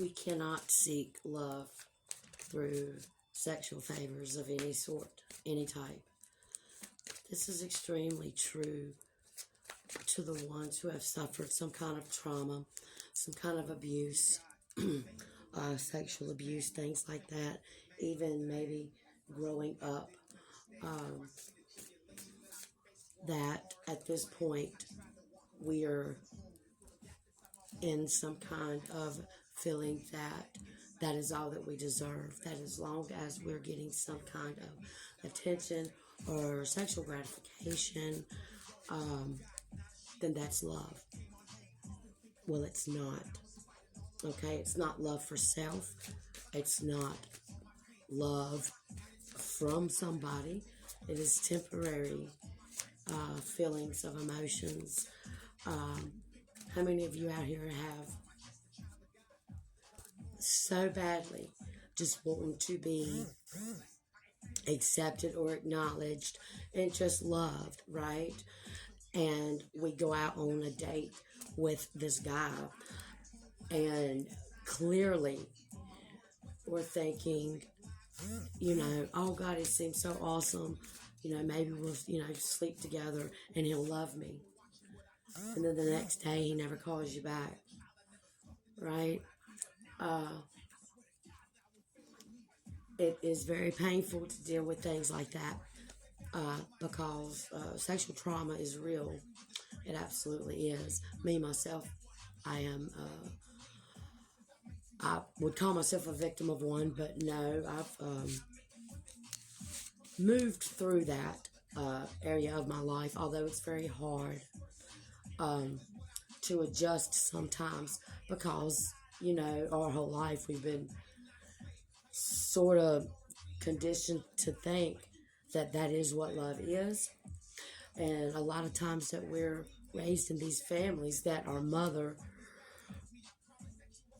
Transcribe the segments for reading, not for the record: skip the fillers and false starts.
We cannot seek love through sexual favors of any sort, any type. This is extremely true to the ones who have suffered some kind of trauma, some kind of abuse, sexual abuse, things like that, even maybe growing up, um, that at this point we are in some kind of feeling that that is all that we deserve, that as long as we're getting some kind of attention or sexual gratification, um, then that's love. Well, it's not. Okay, it's not love for self. It's not love from somebody. It is temporary feelings of emotions. Um, how many of you out here have so badly just wanting to be accepted or acknowledged and just loved, right? And we go out on a date with this guy, and clearly we're thinking, oh God, it seems so awesome. Maybe we'll, sleep together and he'll love me. And then the next day he never calls you back, right? It is very painful to deal with things like that because sexual trauma is real. It absolutely is. Me, myself, I would call myself a victim of one, but no, I've moved through that area of my life, although it's very hard to adjust sometimes because, our whole life we've been sort of conditioned to think that that is what love is. And a lot of times that we're raised in these families that our mother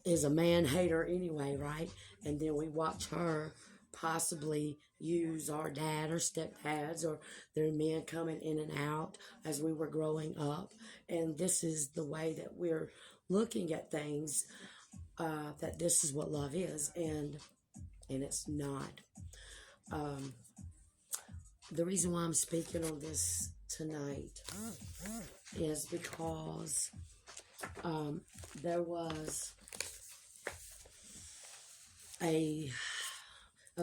is a man hater anyway, right? And then we watch her possibly use our dad or stepdads or their men coming in and out as we were growing up. And this is the way that we're looking at things, that this is what love is. And it's not. The reason why I'm speaking on this tonight is because there was a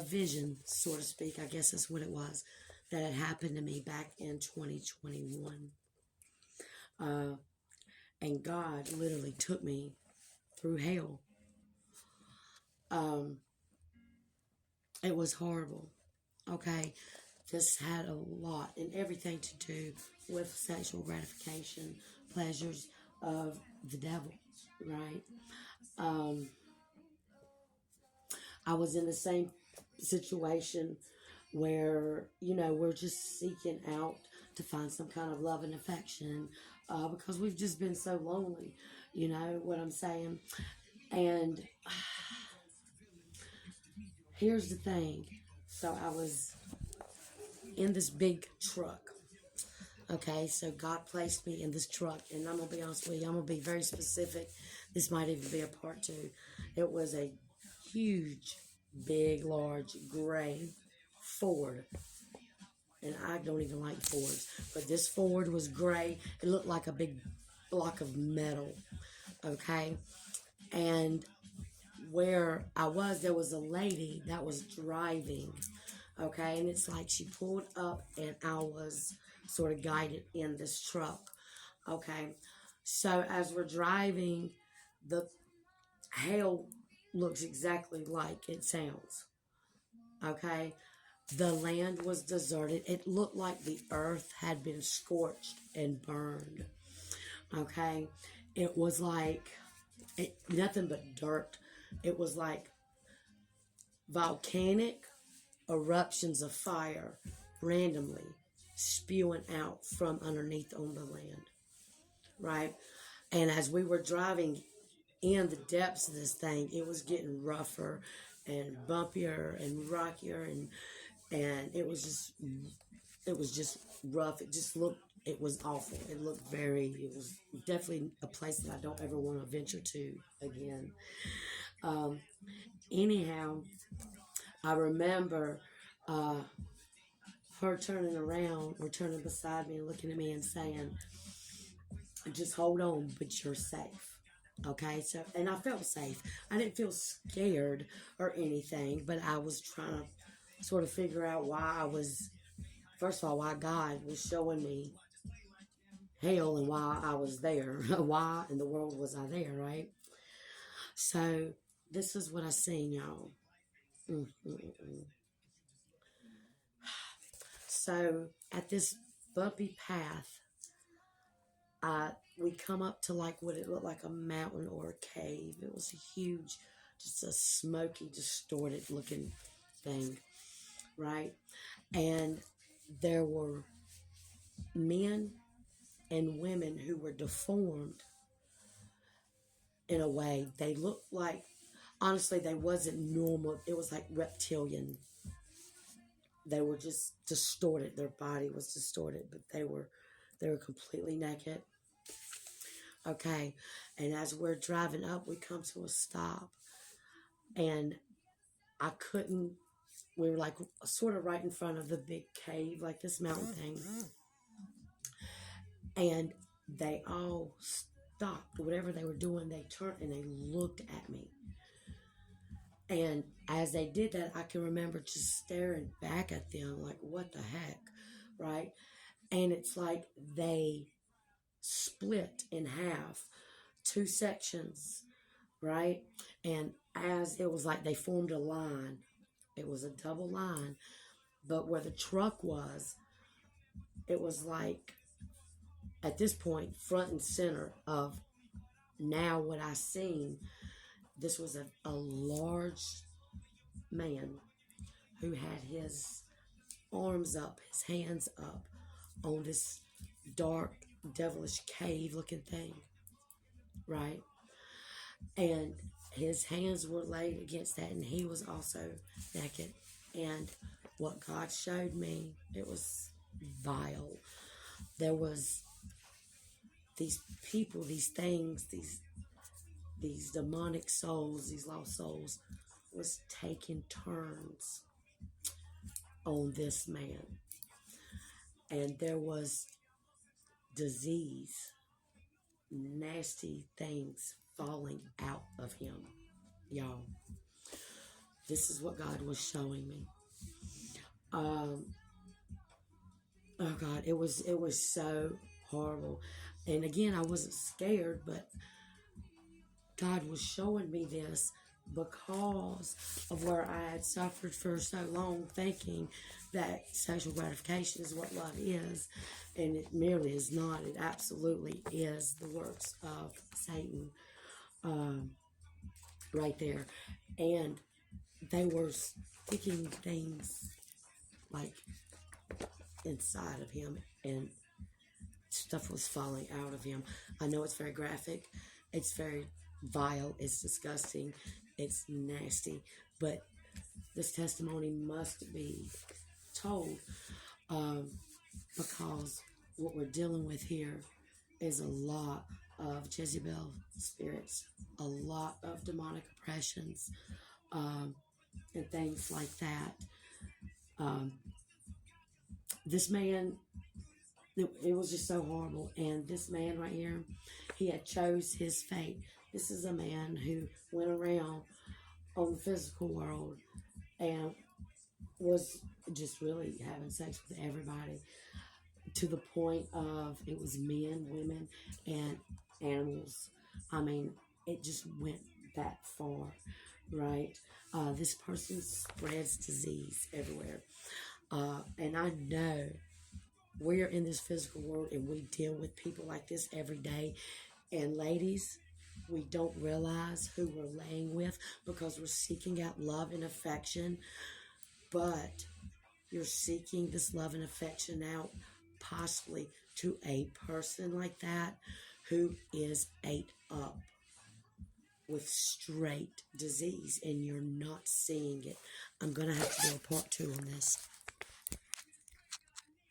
vision, so to speak, I guess that's what it was, that had happened to me back in 2021. And God literally took me through hell. It was horrible. Okay, this had a lot and everything to do with sexual gratification, pleasures of the devil, right? I was in the same situation where, we're just seeking out to find some kind of love and affection because we've just been so lonely, you know what I'm saying? And here's the thing. So I was in this big truck. Okay, so God placed me in this truck, and I'm going to be honest with you, I'm going to be very specific. This might even be a part two. It was a huge, big, large, gray Ford. And I don't even like Fords, but this Ford was gray. It looked like a big block of metal, okay? And where I was, there was a lady that was driving, okay? And it's like she pulled up and I was sort of guided in this truck, okay? So as we're driving, the hail looks exactly like it sounds, okay? The land was deserted. It looked like the earth had been scorched and burned, okay? It was like nothing but dirt. It was like volcanic eruptions of fire randomly spewing out from underneath on the land, right? And as we were driving in the depths of this thing, it was getting rougher and bumpier and rockier, and it was just rough. It just looked it was awful. It was definitely a place that I don't ever want to venture to again. Um, anyhow, I remember uh, her turning around or turning beside me and looking at me and saying, just hold on, but you're safe. Okay, so, and I felt safe. I didn't feel scared or anything, but I was trying to sort of figure out why first of all, why God was showing me hell and why I was there. Why in the world was I there, right? So, this is what I seen, y'all. Mm, mm, mm, mm. So, at this bumpy path, I we come up to like what it looked like a mountain or a cave. It was a huge, just a smoky, distorted looking thing, right? And there were men and women who were deformed in a way. They looked like, honestly, they wasn't normal. It was like reptilian. They were just distorted. Their body was distorted, but they were completely naked. Okay, and as we're driving up, we come to a stop, and I couldn't. We were like sort of right in front of the big cave, like this mountain thing, and they all stopped. Whatever they were doing, they turned and they looked at me. And as they did that, I can remember just staring back at them, like, what the heck, right? And it's like they split in half, two sections, right? And as it was like they formed a line, it was a double line, but where the truck was, it was like at this point, front and center of now what I seen. This was a large man who had his arms up, his hands up on this dark, devilish cave looking thing, right? And his hands were laid against that, and he was also naked. And what God showed me, it was vile. There was these people, these things, these demonic souls, these lost souls, was taking turns on this man. And there was disease, nasty things falling out of him. Y'all, this is what God was showing me. Oh God, it was so horrible. And again, I wasn't scared, but God was showing me this because of where I had suffered for so long, thinking that sexual gratification is what love is, and it merely is not. It absolutely is the works of Satan, right there. And they were sticking things like inside of him, and stuff was falling out of him. I know it's very graphic, it's very vile, it's disgusting, it's nasty, but this testimony must be told, because what we're dealing with here is a lot of Jezebel spirits, a lot of demonic oppressions, and things like that. This man, it was just so horrible. And this man right here, he had chose his fate. This is a man who went around on the physical world and was just really having sex with everybody, to the point of it was men, women, and animals. I mean, it just went that far, right? This person spreads disease everywhere. And I know we're in this physical world and we deal with people like this every day. And ladies, we don't realize who we're laying with because we're seeking out love and affection. But you're seeking this love and affection out possibly to a person like that who is ate up with straight disease, and you're not seeing it. I'm going to have to do a part 2 on this.